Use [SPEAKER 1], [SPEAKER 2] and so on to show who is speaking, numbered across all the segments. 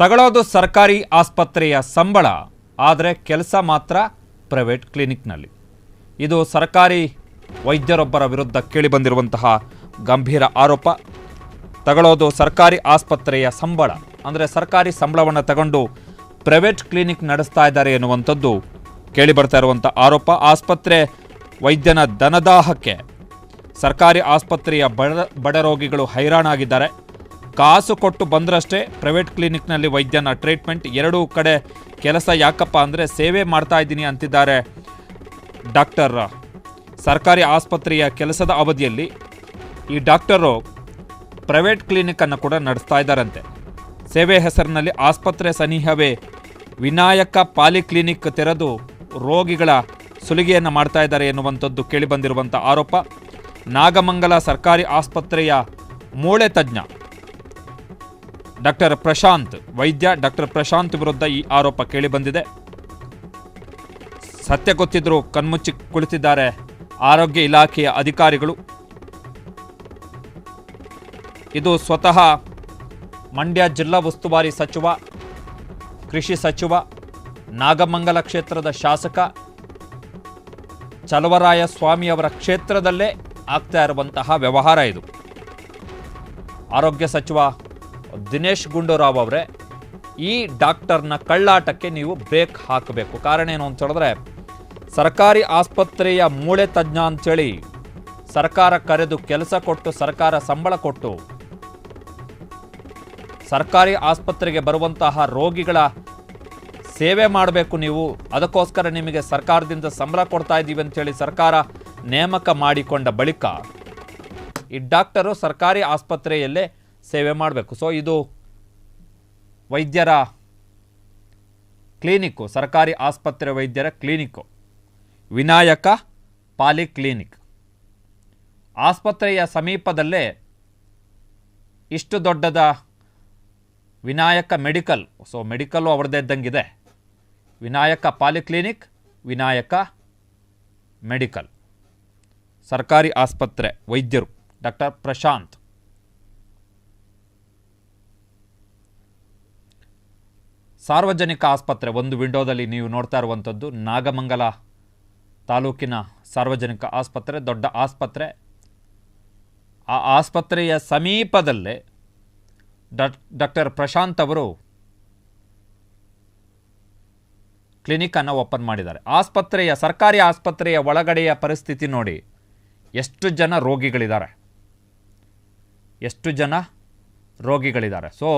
[SPEAKER 1] ತಗೊಳ್ಳೋದು ಸರ್ಕಾರಿ ಆಸ್ಪತ್ರೆಯ ಸಂಬಳ, ಆದರೆ ಕೆಲಸ ಮಾತ್ರ ಪ್ರೈವೇಟ್ ಕ್ಲಿನಿಕ್ನಲ್ಲಿ. ಇದು ಸರ್ಕಾರಿ ವೈದ್ಯರೊಬ್ಬರ ವಿರುದ್ಧ ಕೇಳಿಬಂದಿರುವಂತಹ ಗಂಭೀರ ಆರೋಪ. ತಗೊಳ್ಳೋದು ಸರ್ಕಾರಿ ಆಸ್ಪತ್ರೆಯ ಸಂಬಳ, ಅಂದರೆ ಸರ್ಕಾರಿ ಸಂಬಳವನ್ನು ತಗೊಂಡು ಪ್ರೈವೇಟ್ ಕ್ಲಿನಿಕ್ ನಡೆಸ್ತಾ ಇದ್ದಾರೆ ಎನ್ನುವಂಥದ್ದು ಕೇಳಿಬರ್ತಾ ಇರುವಂಥ ಆರೋಪ. ಆಸ್ಪತ್ರೆ ವೈದ್ಯನ ಧನದಾಹಕ್ಕೆ ಸರ್ಕಾರಿ ಆಸ್ಪತ್ರೆಯ ಬಡ ರೋಗಿಗಳು ಹೈರಾಣಾಗಿದ್ದಾರೆ. ಕಾಸು ಕೊಟ್ಟು ಬಂದ್ರಷ್ಟೇ ಪ್ರೈವೇಟ್ ಕ್ಲಿನಿಕ್ನಲ್ಲಿ ವೈದ್ಯನ ಟ್ರೀಟ್ಮೆಂಟ್. ಎರಡೂ ಕಡೆ ಕೆಲಸ ಯಾಕಪ್ಪ ಅಂದರೆ ಸೇವೆ ಮಾಡ್ತಾ ಇದ್ದೀನಿ ಅಂತಿದ್ದಾರೆ ಡಾಕ್ಟರ್. ಸರ್ಕಾರಿ ಆಸ್ಪತ್ರೆಯ ಕೆಲಸದ ಅವಧಿಯಲ್ಲಿ ಈ ಡಾಕ್ಟರು ಪ್ರೈವೇಟ್ ಕ್ಲಿನಿಕನ್ನು ಕೂಡ ನಡೆಸ್ತಾ ಇದ್ದಾರಂತೆ. ಸೇವೆ ಹೆಸರಿನಲ್ಲಿ ಆಸ್ಪತ್ರೆ ಸನಿಹವೇ ವಿನಾಯಕ ಪಾಲಿಕ್ಲಿನಿಕ್ ತೆರೆದು ರೋಗಿಗಳ ಸುಲಿಗೆಯನ್ನು ಮಾಡ್ತಾ ಇದ್ದಾರೆ ಎನ್ನುವಂಥದ್ದು ಕೇಳಿಬಂದಿರುವಂಥ ಆರೋಪ. ನಾಗಮಂಗಲ ಸರ್ಕಾರಿ ಆಸ್ಪತ್ರೆಯ ಮೂಳೆ ತಜ್ಞ ಡಾಕ್ಟರ್ ಪ್ರಶಾಂತ್, ವೈದ್ಯ ಡಾಕ್ಟರ್ ಪ್ರಶಾಂತ್ ವಿರುದ್ಧ ಈ ಆರೋಪ ಕೇಳಿಬಂದಿದೆ. ಸತ್ಯ ಗೊತ್ತಿದ್ದರೂ ಕಣ್ಮುಚ್ಚಿ ಕುಳಿತಿದ್ದಾರೆ ಆರೋಗ್ಯ ಇಲಾಖೆಯ ಅಧಿಕಾರಿಗಳು. ಇದು ಸ್ವತಃ ಮಂಡ್ಯ ಜಿಲ್ಲಾ ಉಸ್ತುವಾರಿ ಸಚಿವ, ಕೃಷಿ ಸಚಿವ, ನಾಗಮಂಗಲ ಕ್ಷೇತ್ರದ ಶಾಸಕ ಚಲವರಾಯ ಸ್ವಾಮಿಯವರ ಕ್ಷೇತ್ರದಲ್ಲೇ ಆಗ್ತಾ ಇರುವಂತಹ ವ್ಯವಹಾರ ಇದು. ಆರೋಗ್ಯ ಸಚಿವ ದಿನೇಶ್ ಗುಂಡೂರಾವ್ ಅವರೇ, ಈ ಡಾಕ್ಟರ್ನ ಕಳ್ಳಾಟಕ್ಕೆ ನೀವು ಬ್ರೇಕ್ ಹಾಕಬೇಕು. ಕಾರಣ ಏನು ಅಂತ ಹೇಳಿದ್ರೆ, ಸರ್ಕಾರಿ ಆಸ್ಪತ್ರೆಯ ಮೂಳೆ ತಜ್ಞ ಅಂಥೇಳಿ ಸರ್ಕಾರ ಕರೆದು ಕೆಲಸ ಕೊಟ್ಟು, ಸರ್ಕಾರ ಸಂಬಳ ಕೊಟ್ಟು ಸರ್ಕಾರಿ ಆಸ್ಪತ್ರೆಗೆ ಬರುವಂತಹ ರೋಗಿಗಳ ಸೇವೆ ಮಾಡಬೇಕು ನೀವು. ಅದಕ್ಕೋಸ್ಕರ ನಿಮಗೆ ಸರ್ಕಾರದಿಂದ ಸಂಬಳ ಕೊಡ್ತಾ ಇದ್ದೀವಿ ಅಂಥೇಳಿ ಸರ್ಕಾರ ನೇಮಕ ಮಾಡಿಕೊಂಡ ಬಳಿಕ ಈ ಡಾಕ್ಟರು ಸರ್ಕಾರಿ ಆಸ್ಪತ್ರೆಯಲ್ಲೇ ಸೇವೆ ಮಾಡಬೇಕು. ಸೊ ಇದು ವೈದ್ಯರ ಕ್ಲಿನಿಕ್ಕು, ಸರ್ಕಾರಿ ಆಸ್ಪತ್ರೆ ವೈದ್ಯರ ಕ್ಲಿನಿಕ್ಕು, ವಿನಾಯಕ ಪಾಲಿಕ್ಲಿನಿಕ್. ಆಸ್ಪತ್ರೆಯ ಸಮೀಪದಲ್ಲೇ ಇಷ್ಟು ದೊಡ್ಡದ ವಿನಾಯಕ ಮೆಡಿಕಲ್, ಸೊ ಮೆಡಿಕಲ್ಲು ಅವ್ರದ್ದೇ ಇದ್ದಂಗಿದೆ. ವಿನಾಯಕ ಪಾಲಿಕ್ಲಿನಿಕ್, ವಿನಾಯಕ ಮೆಡಿಕಲ್, ಸರ್ಕಾರಿ ಆಸ್ಪತ್ರೆ ವೈದ್ಯರು ಡಾಕ್ಟರ್ ಪ್ರಶಾಂತ್. ಸಾರ್ವಜನಿಕ ಆಸ್ಪತ್ರೆ ಒಂದು ವಿಂಡೋದಲ್ಲಿ ನೀವು ನೋಡ್ತಾ ಇರುವಂಥದ್ದು ನಾಗಮಂಗಲ ತಾಲೂಕಿನ ಸಾರ್ವಜನಿಕ ಆಸ್ಪತ್ರೆ, ದೊಡ್ಡ ಆಸ್ಪತ್ರೆ. ಆ ಆಸ್ಪತ್ರೆಯ ಸಮೀಪದಲ್ಲೇ ಡಾಕ್ಟರ್ ಪ್ರಶಾಂತ್ ಅವರು ಕ್ಲಿನಿಕನ್ನು ಓಪನ್ ಮಾಡಿದ್ದಾರೆ. ಆಸ್ಪತ್ರೆಯ, ಸರ್ಕಾರಿ ಆಸ್ಪತ್ರೆಯ ಒಳಗಡೆಯ ಪರಿಸ್ಥಿತಿ ನೋಡಿ. ಎಷ್ಟು ಜನ ರೋಗಿಗಳಿದ್ದಾರೆ, ಎಷ್ಟು ಜನ ರೋಗಿಗಳಿದ್ದಾರೆ. ಸೊ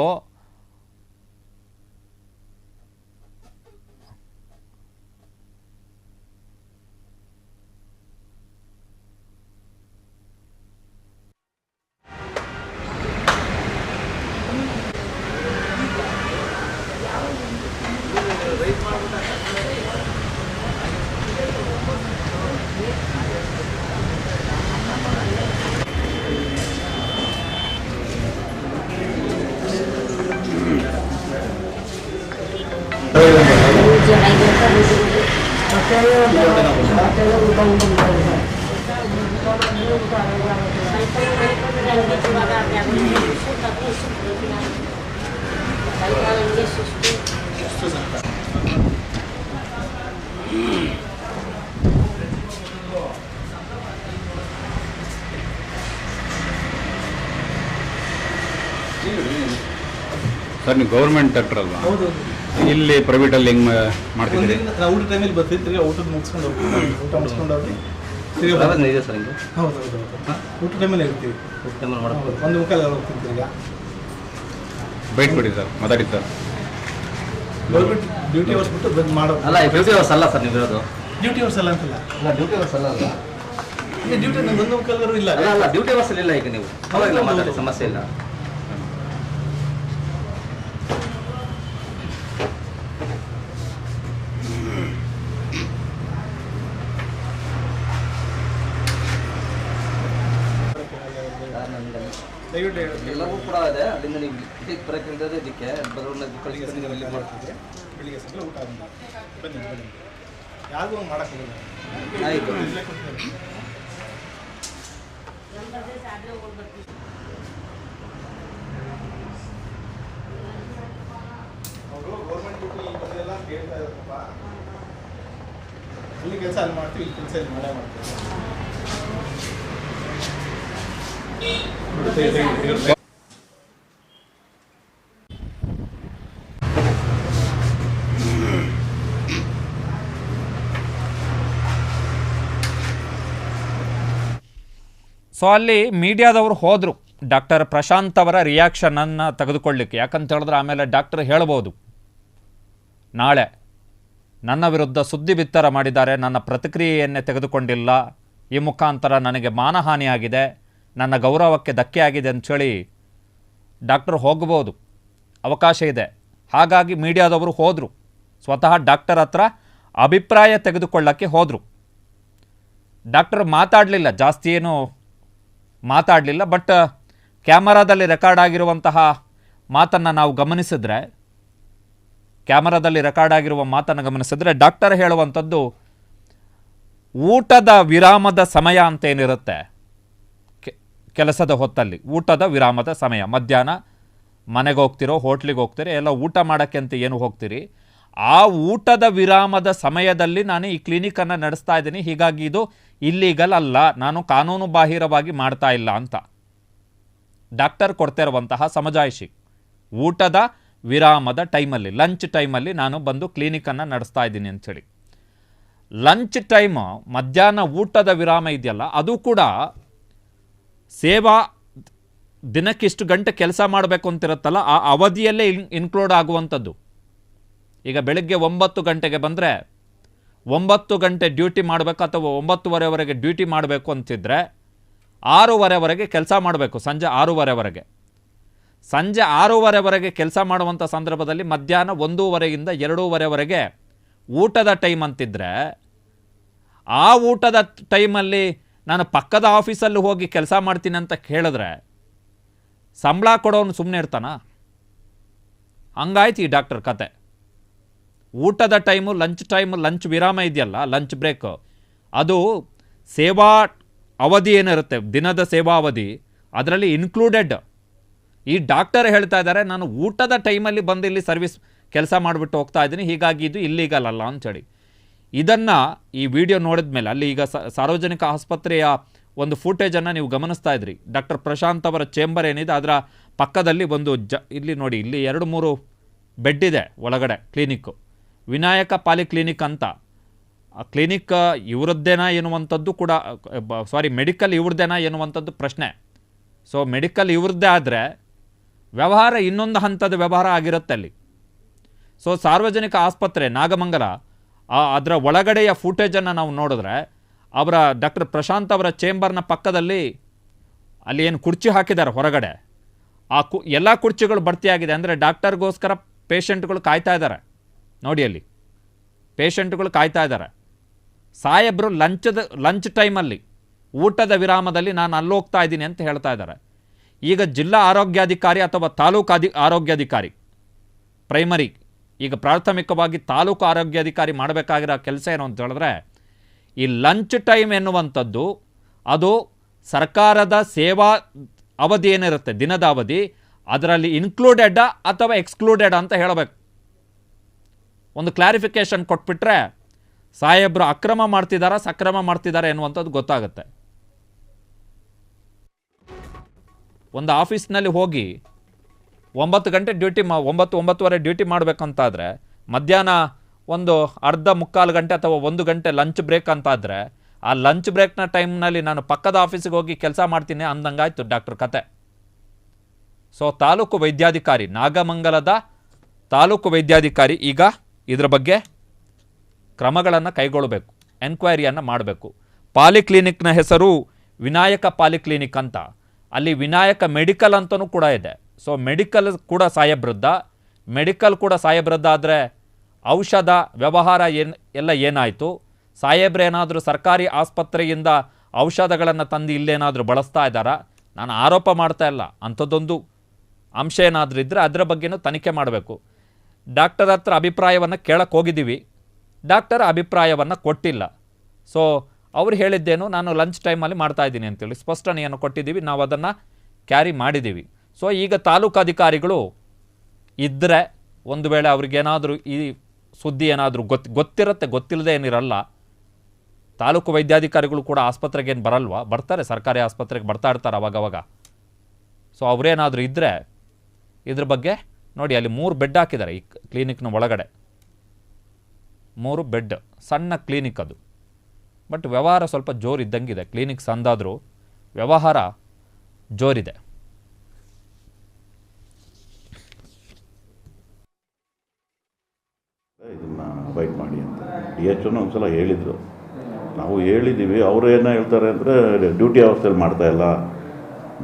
[SPEAKER 2] ಸರ್, ನೀವು ಗೌರ್ಮೆಂಟ್ ಡಾಕ್ಟರ್ ಅಲ್ವಾ? ಇಲ್ಲಿ ಪ್ರೈವೇಟಲ್ಲಿ ಹೆಂಗೆ ಮಾಡ್ತಿದ್ದೀರಿ?
[SPEAKER 3] ನಾವು ಊಟ ಟೈಮಲ್ಲಿ ಬರ್ತೀವಿ, ತಿರ್ಗಿ ಊಟದ ಮುಗಿಸ್ಕೊಂಡು ಹೋಗ್ತೀವಿ. ಊಟ ಮುಗಿಸ್ಕೊಂಡು ಹೋಗಿ ತಿರ್ಗಿ
[SPEAKER 4] ಇದೆ ಸರ್. ಹಿಂಗೆ
[SPEAKER 3] ಹೌದು, ಊಟ ಟೈಮಲ್ಲಿ ಇರ್ತೀವಿ.
[SPEAKER 4] ಊಟ ಟೈಮಲ್ಲಿ ಮಾಡೋದು
[SPEAKER 3] ಒಂದು ಮುಕ್ಕಾಲು ಹೋಗ್ತೀವಿ. ತಿರ್ಗಿ
[SPEAKER 2] ಬೈಟ್ ಕೊಡಿ ಸರ್, ಮಾತಾಡಿ ಸರ್.
[SPEAKER 3] ಗೌರ್ಮೆಂಟ್ ಡ್ಯೂಟಿ ಅವರ್ಸ್ ಬಿಟ್ಟು ಬಂದು ಮಾಡೋದು
[SPEAKER 4] ಅಲ್ಲ, ಡ್ಯೂಟಿ ಅವರ್ಸ್ ಅಲ್ಲ ಸರ್ ನೀವು ಇರೋದು.
[SPEAKER 3] ಡ್ಯೂಟಿ ಅವರ್ಸ್ ಅಲ್ಲ ಅಂತಲ್ಲ.
[SPEAKER 4] ಅಲ್ಲ, ಡ್ಯೂಟಿ ಅವರ್ಸ್ ಅಲ್ಲ.
[SPEAKER 3] ಈಗ ಡ್ಯೂಟಿ ಒಂದು ಮುಕ್ಕಾಲು ಇಲ್ಲ.
[SPEAKER 4] ಅಲ್ಲ, ಡ್ಯೂಟಿ ಅವರ್ಸ್ ಇಲ್ಲ. ಈಗ ನೀವು ಅವಾಗ ಮಾತಾಡಿ, ಸಮಸ್ಯೆ ಇಲ್ಲ. ಎಲ್ಲವೂ ಕೂಡ ಇದೆ. ಅಲ್ಲಿಂದ ನೀವು ಇದಕ್ಕೆ ಬರೋಕ್ಕೆ ಇದಕ್ಕೆ ಬರೋನ್ನ ಕಳಿಗೆ ನೀವು ಇಲ್ಲಿ ಮಾಡ್ತಿದ್ದೆ.
[SPEAKER 3] ಬೆಳಿಗ್ಗೆ ಸಂಜೆ ಊಟ ಬನ್ನಿ ಯಾರಿಗೂ ಹಂಗೆ ಮಾಡೋಕ್ಕಾಗಲ್ಲ.
[SPEAKER 4] ಆಯಿತು.
[SPEAKER 3] ಹೇಳ್ತಾ ಇದ್ದಾರಪ್ಪ, ಅಲ್ಲಿ ಕೆಲಸ ಅಲ್ಲಿ ಮಾಡ್ತೀವಿ, ಇಲ್ಲಿ ಕೆಲಸ ಇಲ್ಲಿ ಮಾಡೇ ಮಾಡ್ತೀವಿ.
[SPEAKER 1] ಸೊ ಅಲ್ಲಿ ಮೀಡಿಯಾದವರು ಹೋದರು ಡಾಕ್ಟರ್ ಪ್ರಶಾಂತ್ ಅವರ ರಿಯಾಕ್ಷನನ್ನು ತೆಗೆದುಕೊಳ್ಳಿಕ್ಕೆ. ಯಾಕಂತ ಹೇಳಿದ್ರೆ ಆಮೇಲೆ ಡಾಕ್ಟರ್ ಹೇಳ್ಬೋದು, ನಾಳೆ ನನ್ನ ವಿರುದ್ಧ ಸುದ್ದಿ ಬಿತ್ತರ ಮಾಡಿದ್ದಾರೆ, ನನ್ನ ಪ್ರತಿಕ್ರಿಯೆಯನ್ನೇ ತೆಗೆದುಕೊಂಡಿಲ್ಲ, ಈ ಮುಖಾಂತರ ನನಗೆ ಮಾನಹಾನಿಯಾಗಿದೆ, ನನ್ನ ಗೌರವಕ್ಕೆ ಧಕ್ಕೆ ಆಗಿದೆ ಅಂಥೇಳಿ ಡಾಕ್ಟರ್ ಹೋಗ್ಬೋದು, ಅವಕಾಶ ಇದೆ. ಹಾಗಾಗಿ ಮೀಡಿಯಾದವರು ಹೋದರು, ಸ್ವತಃ ಡಾಕ್ಟರ್ ಹತ್ರ ಅಭಿಪ್ರಾಯ ತೆಗೆದುಕೊಳ್ಳೋಕ್ಕೆ ಹೋದರು. ಡಾಕ್ಟರ್ ಮಾತಾಡಲಿಲ್ಲ, ಜಾಸ್ತಿ ಏನು ಮಾತಾಡಲಿಲ್ಲ. ಬಟ್ ಕ್ಯಾಮರಾದಲ್ಲಿ ರೆಕಾರ್ಡ್ ಆಗಿರುವಂತಹ ಮಾತನ್ನು ನಾವು ಗಮನಿಸಿದ್ರೆ, ಡಾಕ್ಟರ್ ಹೇಳುವಂಥದ್ದು ಊಟದ ವಿರಾಮದ ಸಮಯ ಅಂತ ಏನಿರುತ್ತೆ ಕೆಲಸದ ಹೊತ್ತಲ್ಲಿ, ಊಟದ ವಿರಾಮದ ಸಮಯ, ಮಧ್ಯಾಹ್ನ ಮನೆಗೆ ಹೋಗ್ತಿರೋ, ಹೋಟ್ಲಿಗೆ ಹೋಗ್ತೀರಿ, ಎಲ್ಲ ಊಟ ಮಾಡೋಕ್ಕೆ ಅಂತ ಏನು ಹೋಗ್ತೀರಿ, ಆ ಊಟದ ವಿರಾಮದ ಸಮಯದಲ್ಲಿ ನಾನು ಈ ಕ್ಲಿನಿಕನ್ನು ನಡೆಸ್ತಾ ಇದ್ದೀನಿ, ಹೀಗಾಗಿ ಇದು ಇಲ್ಲೀಗಲ್ ಅಲ್ಲ, ನಾನು ಕಾನೂನು ಬಾಹಿರವಾಗಿ ಮಾಡ್ತಾ ಇಲ್ಲ ಅಂತ ಡಾಕ್ಟರ್ ಕೊಡ್ತಿರುವಂತಹ ಸಮಜಾಯಿಷಿ. ಊಟದ ವಿರಾಮದ ಟೈಮಲ್ಲಿ, ಲಂಚ್ ಟೈಮಲ್ಲಿ ನಾನು ಬಂದು ಕ್ಲಿನಿಕನ್ನು ನಡೆಸ್ತಾ ಇದ್ದೀನಿ ಅಂಥೇಳಿ. ಲಂಚ್ ಟೈಮ್, ಮಧ್ಯಾಹ್ನ ಊಟದ ವಿರಾಮ ಇದೆಯಲ್ಲ, ಅದು ಕೂಡ ಸೇವಾ ದಿನಕ್ಕಿಷ್ಟು ಗಂಟೆ ಕೆಲಸ ಮಾಡಬೇಕು ಅಂತಿರುತ್ತಲ್ಲ, ಆ ಅವಧಿಯಲ್ಲೇ ಇನ್ಕ್ಲೂಡ್ ಆಗುವಂಥದ್ದು. ಈಗ ಬೆಳಗ್ಗೆ 9 ಗಂಟೆಗೆ ಬಂದರೆ 9 ಗಂಟೆ ಡ್ಯೂಟಿ ಮಾಡಬೇಕು, ಅಥವಾ 9:30ವರೆಗೆ ಡ್ಯೂಟಿ ಮಾಡಬೇಕು ಅಂತಿದ್ರೆ 6:30ವರೆಗೆ ಕೆಲಸ ಮಾಡಬೇಕು, ಸಂಜೆ 6:30ವರೆಗೆ. ಸಂಜೆ 6:30ವರೆಗೆ ಕೆಲಸ ಮಾಡುವಂಥ ಸಂದರ್ಭದಲ್ಲಿ ಮಧ್ಯಾಹ್ನ 1:30ಯಿಂದ 2:30ವರೆಗೆ ಊಟದ ಟೈಮ್ ಅಂತಿದ್ರೆ, ಆ ಊಟದ ಟೈಮಲ್ಲಿ ನಾನು ಪಕ್ಕದ ಆಫೀಸಲ್ಲಿ ಹೋಗಿ ಕೆಲಸ ಮಾಡ್ತೀನಿ ಅಂತ ಹೇಳಿದ್ರೆ ಸಂಬಳ ಕೊಡೋನು ಸುಮ್ಮನೆ ಇರ್ತಾನ? ಹಂಗಾಯ್ತು ಈ ಡಾಕ್ಟರ್ ಕತೆ. ಊಟದ ಟೈಮು, ಲಂಚ್ ವಿರಾಮ ಇದೆಯಲ್ಲ, ಲಂಚ್ ಬ್ರೇಕ್, ಅದು ಸೇವಾ ಅವಧಿ ಏನಿರುತ್ತೆ, ದಿನದ ಸೇವಾ ಅವಧಿ, ಅದರಲ್ಲಿ ಇನ್ಕ್ಲೂಡೆಡ್. ಈ ಡಾಕ್ಟರ್ ಹೇಳ್ತಾ ಇದ್ದಾರೆ, ನಾನು ಊಟದ ಟೈಮಲ್ಲಿ ಬಂದು ಇಲ್ಲಿ ಸರ್ವಿಸ್ ಕೆಲಸ ಮಾಡಿಬಿಟ್ಟು ಹೋಗ್ತಾ ಇದ್ದೀನಿ, ಹೀಗಾಗಿ ಇದು ಇಲ್ಲೀಗಲ್ ಅಲ್ಲ ಅಂಥೇಳಿ. ಇದನ್ನು ಈ ವಿಡಿಯೋ ನೋಡಿದ ಮೇಲೆ, ಅಲ್ಲಿ ಈಗ ಸಾರ್ವಜನಿಕ ಆಸ್ಪತ್ರೆಯ ಒಂದು ಫುಟೇಜನ್ನು ನೀವು ಗಮನಿಸ್ತಾ ಇದ್ರಿ. ಡಾಕ್ಟರ್ ಪ್ರಶಾಂತ್ ಅವರ ಚೇಂಬರ್ ಏನಿದೆ ಅದರ ಪಕ್ಕದಲ್ಲಿ ಒಂದು ಇಲ್ಲಿ ನೋಡಿ, ಇಲ್ಲಿ 2-3 ಬೆಡ್ ಇದೆ ಒಳಗಡೆ. ಕ್ಲಿನಿಕ್ಕು ವಿನಾಯಕ ಪಾಲಿಕ್ಲಿನಿಕ್ ಅಂತ. ಆ ಕ್ಲಿನಿಕ್ ಇವ್ರದ್ದೇನಾ ಎನ್ನುವಂಥದ್ದು ಕೂಡ, ಮೆಡಿಕಲ್ ಇವ್ರದ್ದೇನಾ ಎನ್ನುವಂಥದ್ದು ಪ್ರಶ್ನೆ. ಸೊ ಮೆಡಿಕಲ್ ಇವ್ರದ್ದೇ ಆದರೆ ವ್ಯವಹಾರ ಇನ್ನೊಂದು ಹಂತದ ವ್ಯವಹಾರ ಆಗಿರುತ್ತೆ ಅಲ್ಲಿ. ಸೊ ಸಾರ್ವಜನಿಕ ಆಸ್ಪತ್ರೆ ನಾಗಮಂಗಲ, ಅದರ ಒಳಗಡೆಯ ಫುಟೇಜನ್ನು ನಾವು ನೋಡಿದ್ರೆ, ಅವರ ಡಾಕ್ಟರ್ ಪ್ರಶಾಂತ್ ಅವರ ಚೇಂಬರ್ನ ಪಕ್ಕದಲ್ಲಿ ಅಲ್ಲಿ ಏನು ಕುರ್ಚಿ ಹಾಕಿದ್ದಾರೆ ಹೊರಗಡೆ, ಆ ಎಲ್ಲ ಕುರ್ಚಿಗಳು ಭರ್ತಿಯಾಗಿದೆ. ಅಂದರೆ ಡಾಕ್ಟರ್ಗೋಸ್ಕರ ಪೇಷಂಟ್ಗಳು ಕಾಯ್ತಾ ಇದ್ದಾರೆ. ನೋಡಿ, ಅಲ್ಲಿ ಪೇಷಂಟ್ಗಳು ಕಾಯ್ತಾ ಇದ್ದಾರೆ. ಸಾಹೇಬರು ಲಂಚ್ ಟೈಮಲ್ಲಿ, ಊಟದ ವಿರಾಮದಲ್ಲಿ ನಾನು ಅಲ್ಲಿ ಹೋಗ್ತಾ ಇದ್ದೀನಿ ಅಂತ ಹೇಳ್ತಾ ಇದ್ದಾರೆ. ಈಗ ಜಿಲ್ಲಾ ಆರೋಗ್ಯಾಧಿಕಾರಿ ಅಥವಾ ತಾಲೂಕು ಆರೋಗ್ಯಾಧಿಕಾರಿ, ಪ್ರೈಮರಿ, ಈಗ ಪ್ರಾಥಮಿಕವಾಗಿ ತಾಲೂಕು ಆರೋಗ್ಯಾಧಿಕಾರಿ ಮಾಡಬೇಕಾಗಿರೋ ಕೆಲಸ ಏನು ಅಂತ ಹೇಳಿದ್ರೆ, ಈ ಲಂಚ್ ಟೈಮ್ ಎನ್ನುವಂಥದ್ದು ಅದು ಸರ್ಕಾರದ ಸೇವಾ ಅವಧಿ ಏನಿರುತ್ತೆ, ದಿನದ ಅವಧಿ, ಅದರಲ್ಲಿ ಇನ್ಕ್ಲೂಡೆಡ್ ಅಥವಾ ಎಕ್ಸ್ಕ್ಲೂಡೆಡ್ ಅಂತ ಹೇಳಬೇಕು. ಒಂದು ಕ್ಲಾರಿಫಿಕೇಷನ್ ಕೊಟ್ಬಿಟ್ರೆ ಸಾಹೇಬರು ಅಕ್ರಮ ಮಾಡ್ತಿದ್ದಾರಾ ಸಕ್ರಮ ಮಾಡ್ತಿದ್ದಾರೆ ಎನ್ನುವಂಥದ್ದು ಗೊತ್ತಾಗುತ್ತೆ. ಒಂದು ಆಫೀಸ್ನಲ್ಲಿ ಹೋಗಿ 9 ಗಂಟೆ ಡ್ಯೂಟಿ 9-9:30 ಡ್ಯೂಟಿ ಮಾಡಬೇಕಂತಾದರೆ, ಮಧ್ಯಾಹ್ನ ಒಂದು ಅರ್ಧ ಮುಕ್ಕಾಲು ಗಂಟೆ ಅಥವಾ 1 ಗಂಟೆ ಲಂಚ್ ಬ್ರೇಕ್ ಅಂತಾದರೆ, ಆ ಲಂಚ್ ಬ್ರೇಕ್ನ ಟೈಮ್ನಲ್ಲಿ ನಾನು ಪಕ್ಕದ ಆಫೀಸಿಗೆ ಹೋಗಿ ಕೆಲಸ ಮಾಡ್ತೀನಿ ಅಂದಂಗಾಯ್ತು ಡಾಕ್ಟರ್ ಕತೆ. ಸೊ ತಾಲೂಕು ವೈದ್ಯಾಧಿಕಾರಿ, ನಾಗಮಂಗಲದ ತಾಲೂಕು ವೈದ್ಯಾಧಿಕಾರಿ ಈಗ ಇದರ ಬಗ್ಗೆ ಕ್ರಮಗಳನ್ನು ಕೈಗೊಳ್ಳಬೇಕು, ಎನ್ಕ್ವೈರಿಯನ್ನು ಮಾಡಬೇಕು. ಪಾಲಿಕ್ಲಿನಿಕ್ನ ಹೆಸರು ವಿನಾಯಕ ಪಾಲಿಕ್ಲಿನಿಕ್ ಅಂತ, ಅಲ್ಲಿ ವಿನಾಯಕ ಮೆಡಿಕಲ್ ಅಂತಲೂ ಕೂಡ ಇದೆ. ಸೊ ಮೆಡಿಕಲ್ ಕೂಡ ಸಾಹೇಬ್ರದ್ದ ಆದರೆ ಔಷಧ ವ್ಯವಹಾರ ಏನಾಯಿತು? ಸಾಹೇಬ್ರೇನಾದರೂ ಸರ್ಕಾರಿ ಆಸ್ಪತ್ರೆಯಿಂದ ಔಷಧಗಳನ್ನು ತಂದು ಇಲ್ಲೇನಾದರೂ ಬಳಸ್ತಾ ಇದ್ದಾರಾ? ನಾನು ಆರೋಪ ಮಾಡ್ತಾ ಇಲ್ಲ, ಅಂಥದ್ದೊಂದು ಅಂಶ ಏನಾದರೂ ಇದ್ದರೆ ಅದರ ಬಗ್ಗೆನೂ ತನಿಖೆ ಮಾಡಬೇಕು. ಡಾಕ್ಟರ್ ಹತ್ರ ಅಭಿಪ್ರಾಯವನ್ನು ಕೇಳಕ್ಕೆ ಹೋಗಿದ್ದೀವಿ, ಡಾಕ್ಟರ್ ಅಭಿಪ್ರಾಯವನ್ನು ಕೊಟ್ಟಿಲ್ಲ. ಸೊ ಅವ್ರು ಹೇಳಿದ್ದೇನು, ನಾನು ಲಂಚ್ ಟೈಮಲ್ಲಿ ಮಾಡ್ತಾಯಿದ್ದೀನಿ ಅಂತೇಳಿ ಸ್ಪಷ್ಟನೆಯನ್ನು ಕೊಟ್ಟಿದ್ದೀವಿ, ನಾವು ಅದನ್ನು ಕ್ಯಾರಿ ಮಾಡಿದ್ದೀವಿ. ಸೊ ಈಗ ತಾಲೂಕು ಅಧಿಕಾರಿಗಳು ಇದ್ದರೆ, ಒಂದು ವೇಳೆ ಅವ್ರಿಗೇನಾದರೂ ಈ ಸುದ್ದಿ ಏನಾದರೂ ಗೊತ್ತಿರುತ್ತೆ, ಗೊತ್ತಿಲ್ಲದೆ ಏನಿರಲ್ಲ. ತಾಲೂಕು ವೈದ್ಯಾಧಿಕಾರಿಗಳು ಕೂಡ ಆಸ್ಪತ್ರೆಗೆ ಏನು ಬರಲ್ವಾ? ಬರ್ತಾರೆ, ಸರ್ಕಾರಿ ಆಸ್ಪತ್ರೆಗೆ ಬರ್ತಾ ಇರ್ತಾರೆ ಅವಾಗವಾಗ. ಸೊ ಅವರೇನಾದರೂ ಇದ್ದರೆ ಇದ್ರ ಬಗ್ಗೆ ನೋಡಿ, ಅಲ್ಲಿ 3 ಬೆಡ್ ಹಾಕಿದ್ದಾರೆ ಈ ಕ್ಲಿನಿಕ್ನ ಒಳಗಡೆ. 3 ಬೆಡ್, ಸಣ್ಣ ಕ್ಲಿನಿಕ್ ಅದು. ಬಟ್ ವ್ಯವಹಾರ ಸ್ವಲ್ಪ ಜೋರಿದ್ದಂಗಿದೆ. ಕ್ಲಿನಿಕ್ ಸಂದಾದರೂ ವ್ಯವಹಾರ ಜೋರಿದೆ.
[SPEAKER 5] ಇದನ್ನು ಅವಾಯ್ಡ್ ಮಾಡಿ ಅಂತ DHO ಒಂದ್ಸಲ ಹೇಳಿದರು. ನಾವು ಹೇಳಿದ್ದೀವಿ. ಅವರು ಏನು ಹೇಳ್ತಾರೆ ಅಂದರೆ ಡ್ಯೂಟಿ ಅವಸ್ಥೆಯಲ್ಲಿ ಮಾಡ್ತಾಯಿಲ್ಲ,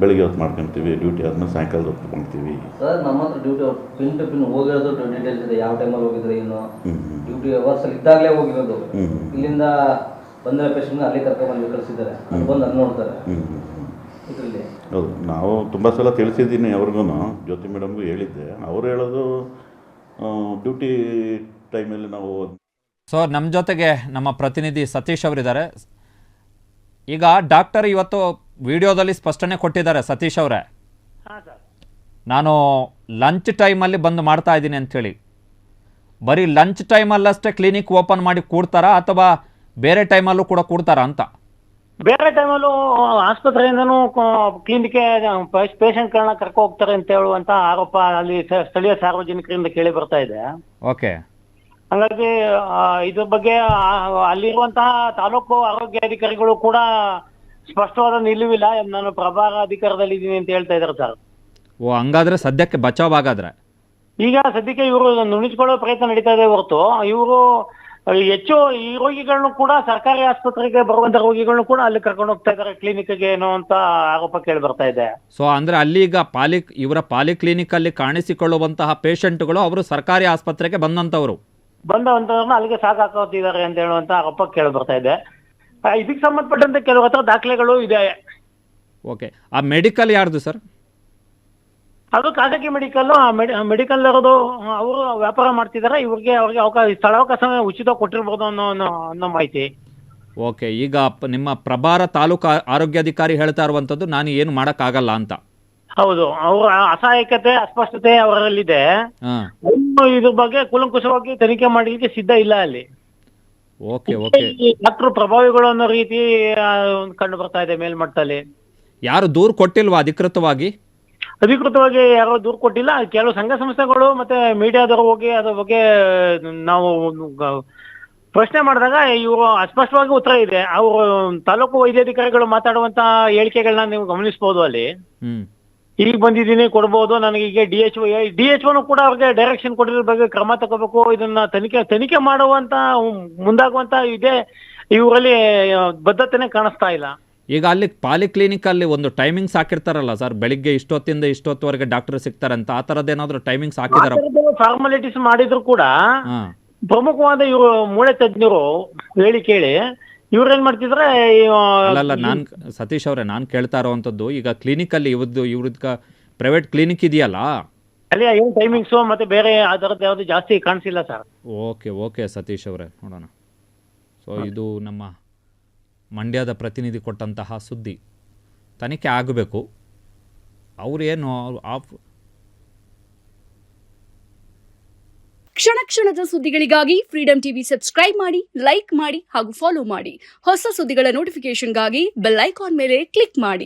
[SPEAKER 5] ಬೆಳಿಗ್ಗೆ ಹೊತ್ತು ಮಾಡ್ಕೊತೀವಿ, ಡ್ಯೂಟಿ ಆದಮೇಲೆ ಸಾಯಂಕಾಲದ ಹೊತ್ತು ಮಾಡ್ತೀವಿ.
[SPEAKER 4] ಸರ್ ನಮ್ಮ ಹತ್ರ ಡ್ಯೂಟಿ ಪಿನ್ ಟು ಪಿನ್ ಹೋಗಿರೋದು ಡೀಟೇಲ್ಸ್ ಇದೆ, ಯಾವ ಟೈಮಲ್ಲಿ ಹೋಗಿದ್ರೆ ಏನು, ಡ್ಯೂಟಿ ಅವರ್ಸಲ್ಲಿ ಇದ್ದಾಗಲೇ ಹೋಗಿರೋದು. ಇಲ್ಲಿಂದ ಬಂದರೆ ಪೇಷಂಟ್ನ ಅಲ್ಲಿ ಕರ್ಕೊಂಡ್ಬಂದು ಕಳಿಸಿದ್ದಾರೆ, ಅಲ್ಲಿ ಬಂದು ಅಲ್ಲಿ ನೋಡ್ತಾರೆ ಇದರಲ್ಲಿ.
[SPEAKER 5] ಹೌದು, ನಾವು ತುಂಬ ಸಲ ತಿಳಿಸಿದ್ದೀನಿ ಅವ್ರಿಗೂ, ಜ್ಯೋತಿ ಮೇಡಮ್ಗೂ ಹೇಳಿದ್ದೆ. ಅವ್ರು ಹೇಳೋದು ಡ್ಯೂಟಿ ಟೈಮಲ್ಲಿ ನಾವು.
[SPEAKER 1] ಸೊ ನಮ್ಮ ಜೊತೆಗೆ ನಮ್ಮ ಪ್ರತಿನಿಧಿ ಸತೀಶ್ ಅವರಿದ್ದಾರೆ. ಈಗ ಡಾಕ್ಟರ್ ಇವತ್ತು ವಿಡಿಯೋದಲ್ಲಿ ಸ್ಪಷ್ಟನೆ ಕೊಟ್ಟಿದ್ದಾರೆ ಸತೀಶ್ ಅವರೇ, ನಾನು ಲಂಚ್ ಟೈಮಲ್ಲಿ ಬಂದು ಮಾಡ್ತಾ ಇದ್ದೀನಿ ಅಂಥೇಳಿ. ಬರೀ ಲಂಚ್ ಟೈಮಲ್ಲಷ್ಟೇ ಕ್ಲಿನಿಕ್ ಓಪನ್ ಮಾಡಿ ಕೂಡ್ತಾರಾ ಅಥವಾ ಬೇರೆ ಟೈಮಲ್ಲೂ ಕೂಡ ಕೂಡ್ತಾರಾ ಅಂತ?
[SPEAKER 6] ಬೇರೆ ಟೈಮಲ್ಲೂ ಆಸ್ಪತ್ರೆಯಿಂದನೂ ಕ್ಲಿನಿಕ್ಗೆ ಪೇಷಂಟ್ಗಳನ್ನ ಕರ್ಕೊ ಹೋಗ್ತಾರೆ ಅಂತ ಹೇಳುವಂತ ಆರೋಪ ಅಲ್ಲಿ ಸ್ಥಳೀಯ ಸಾರ್ವಜನಿಕರಿಂದ ಕೇಳಿ ಬರ್ತಾ ಇದೆ.
[SPEAKER 1] ಓಕೆ.
[SPEAKER 6] ಹಾಗಾಗಿ ಇದ್ರ ಬಗ್ಗೆ ಅಲ್ಲಿರುವಂತಹ ತಾಲೂಕು ಆರೋಗ್ಯಾಧಿಕಾರಿಗಳು ಕೂಡ ಸ್ಪಷ್ಟವಾದ ನಿಲುವಿಲ್ಲ. ನಾನು ಪ್ರಭಾರ ಅಧಿಕಾರದಲ್ಲಿ ಇದ್ದೀನಿ ಅಂತ ಹೇಳ್ತಾ ಇದ್ದಾರೆ ಸರ್.
[SPEAKER 1] ಓ, ಹಂಗಾದ್ರೆ ಸದ್ಯಕ್ಕೆ ಬಚಾವ್ ಆಗಾದ್ರೆ
[SPEAKER 6] ಈಗ ಸದ್ಯಕ್ಕೆ ಇವರು ನುಣಿಸ್ಕೊಳ್ಳೋ ಪ್ರಯತ್ನ ನಡೀತಾ ಇದೆ ಹೊರತು ಇವರು ಹೆಚ್ಚು ಈ ರೋಗಿಗಳನ್ನು ಕೂಡ ಸರ್ಕಾರಿ ಆಸ್ಪತ್ರೆಗೆ ಬರುವಂತ ರೋಗಿಗಳನ್ನು ಕೂಡ ಅಲ್ಲಿ ಕರ್ಕೊಂಡು ಹೋಗ್ತಾ ಇದ್ದಾರೆ ಕ್ಲಿನಿಕ್ಗೆ ಏನೋ ಅಂತ ಆರೋಪ ಕೇಳಿ ಬರ್ತಾ ಇದೆ.
[SPEAKER 1] ಸೊ ಅಂದ್ರೆ ಅಲ್ಲಿ ಈಗ ಇವರ ಪಾಲಿಕ್ಲಿನಿಕ್ ಅಲ್ಲಿ ಕಾಣಿಸಿಕೊಳ್ಳುವಂತಹ ಪೇಷಂಟ್ಗಳು ಅವರು ಸರ್ಕಾರಿ ಆಸ್ಪತ್ರೆಗೆ ಬಂದಂತವರು
[SPEAKER 6] ಬಂದವಂತವ್ರನ್ನ ಅಲ್ಲಿಗೆ ಸಾಕಾಕೋತಿದ್ದಾರೆ ಅಂತ ಹೇಳುವಂತ ಆರೋಪ ಕೇಳಿ ಬರ್ತಾ ಇದೆ. ಇದಕ್ಕೆ ಸಂಬಂಧಪಟ್ಟಂತೆ ಕೆಲವು ಹತ್ರ ದಾಖಲೆಗಳು ಇದೆ.
[SPEAKER 1] ಓಕೆ. ಆ ಮೆಡಿಕಲ್ ಯಾರ್ದು ಸರ್?
[SPEAKER 6] ಅದು ಖಾಸಗಿ ಮೆಡಿಕಲ್. ಮೆಡಿಕಲ್ ಇರೋದು ಅವರು ವ್ಯಾಪಾರ ಮಾಡ್ತಿದ್ದಾರೆ. ಅವ್ರಿಗೆ ಸ್ಥಳಾವಕಾಶ ಉಚಿತ ಕೊಟ್ಟಿರ್ಬೋದು ಅನ್ನೋ ಮಾಹಿತಿ.
[SPEAKER 1] ಓಕೆ. ಈಗ ನಿಮ್ಮ ಪ್ರಭಾರ ತಾಲೂಕು ಆರೋಗ್ಯಾಧಿಕಾರಿ ಹೇಳ್ತಾ ಇರುವಂತದ್ದು ನಾನು ಏನು ಮಾಡಕ್ಕಾಗಲ್ಲ ಅಂತ.
[SPEAKER 6] ಹೌದು, ಅವರ ಅಸಹಾಯಕತೆ ಅಸ್ಪಷ್ಟತೆ ಅವರಲ್ಲಿದೆ. ಇದ್ರ ಬಗ್ಗೆ ಕೂಲಂಕುಷವಾಗಿ ತನಿಖೆ ಮಾಡಲಿಕ್ಕೆ ಸಿದ್ಧ ಇಲ್ಲ ಅಲ್ಲಿ.
[SPEAKER 1] Okay okay.
[SPEAKER 6] ಡಾಕ್ಟರ್ ಪ್ರಭಾವಿಗಳು ಅನ್ನೋ ರೀತಿ ಕಂಡು ಬರ್ತಾ ಇದೆ ಮೇಲ್ಮಟ್ಟದಲ್ಲಿ.
[SPEAKER 1] ಯಾರು ದೂರು ಕೊಟ್ಟಿಲ್ವಾ ಅಧಿಕೃತವಾಗಿ
[SPEAKER 6] ಯಾರೋ ದೂರು ಕೊಟ್ಟಿಲ್ಲ. ಕೆಲವು ಸಂಘ ಸಂಸ್ಥೆಗಳು ಮತ್ತೆ ಮೀಡಿಯಾದವರು ಹೋಗಿ ಅದ್ರ ಬಗ್ಗೆ ನಾವು ಪ್ರಶ್ನೆ ಮಾಡಿದಾಗ ಇವರು ಅಸ್ಪಷ್ಟವಾಗಿ ಉತ್ತರ ಇದೆ. ಅವರು ತಾಲೂಕು ವೈದ್ಯಾಧಿಕಾರಿಗಳು ಮಾತಾಡುವಂತ ಹೇಳಿಕೆಗಳನ್ನ ನೀವು ಗಮನಿಸಬಹುದು. ಅಲ್ಲಿ ಈಗ ಬಂದಿದ್ದೀನಿ ಕೊಡ್ಬೋದು ನನಗೆ, ಈಗ DHO ಕೂಡ ಅವ್ರಿಗೆ ಡೈರೆಕ್ಷನ್ ಕೊಟ್ಟಿರೋ ಬಗ್ಗೆ ಕ್ರಮ ತಗೋಬೇಕು, ಇದನ್ನ ತನಿಖೆ ಮಾಡುವಂತ ಮುಂದಾಗುವಂತ ಇದೆ ಇವರಲ್ಲಿ ಬದ್ಧತೆನೆ ಕಾಣಿಸ್ತಾ ಇಲ್ಲ.
[SPEAKER 1] ಈಗ ಅಲ್ಲಿ ಪಾಲಿಕ್ಲಿನಿಕ್ ಅಲ್ಲಿ ಒಂದು ಟೈಮಿಂಗ್ಸ್ ಹಾಕಿರ್ತಾರಲ್ಲ ಸರ್, ಬೆಳಿಗ್ಗೆ ಇಷ್ಟೊತ್ತಿಂದ ಇಷ್ಟೊತ್ತವರೆಗೆ ಡಾಕ್ಟರ್ ಸಿಗ್ತಾರಂತ, ಆ ತರದ್ದೇನಾದ್ರೂ ಟೈಮಿಂಗ್ಸ್ ಹಾಕಿದಾರ?
[SPEAKER 6] ಫಾರ್ಮಾಲಿಟೀಸ್ ಮಾಡಿದ್ರು ಕೂಡ ಪ್ರಮುಖವಾದ ಇವರು ಮೂಳೆ ತಜ್ಞರು ಹೇಳಿ ಕೇಳಿ ಇವ್ರೇನ್ ಮಾಡ್ತಿದ್ರೆ.
[SPEAKER 1] ಅಲ್ಲ ನಾನ್ ಸತೀಶ್ ಅವರೇ, ನಾನು ಕೇಳ್ತಾ ಇರೋವಂಥದ್ದು ಈಗ ಕ್ಲಿನಿಕ್ ಅಲ್ಲಿ ಇವ್ರದ್ದು ಪ್ರೈವೇಟ್ ಕ್ಲಿನಿಕ್ ಇದೆಯಲ್ಲ
[SPEAKER 6] ಅಲ್ಲಿ ಏನು ಟೈಮಿಂಗ್ಸ್ ಮತ್ತೆ ಬೇರೆ ಅದರದ್ದು ಯಾವ್ದು ಜಾಸ್ತಿ ಕಾಣಿಸಿಲ್ಲ ಸರ್.
[SPEAKER 1] ಓಕೆ ಓಕೆ ಸತೀಶ್ ಅವರೇ, ನೋಡೋಣ. ಸೊ ಇದು ನಮ್ಮ ಮಂಡ್ಯದ ಪ್ರತಿನಿಧಿ ಕೊಟ್ಟಂತಹ ಸುದ್ದಿ. ತನಿಖೆ ಆಗಬೇಕು. ಅವರೇನು
[SPEAKER 7] ಕ್ಷಣ ಕ್ಷಣದ ಸುದ್ದಿಗಳಿಗಾಗಿ ಫ್ರೀಡಂ ಟಿವಿ ಸಬ್ಸ್ಕ್ರೈಬ್ ಮಾಡಿ, ಲೈಕ್ ಮಾಡಿ ಹಾಗೂ ಫಾಲೋ ಮಾಡಿ. ಹೊಸ ಸುದ್ದಿಗಳ ನೋಟಿಫಿಕೇಶನ್ಗಾಗಿ ಬೆಲ್ ಐಕಾನ್ ಮೇಲೆ ಕ್ಲಿಕ್ ಮಾಡಿ.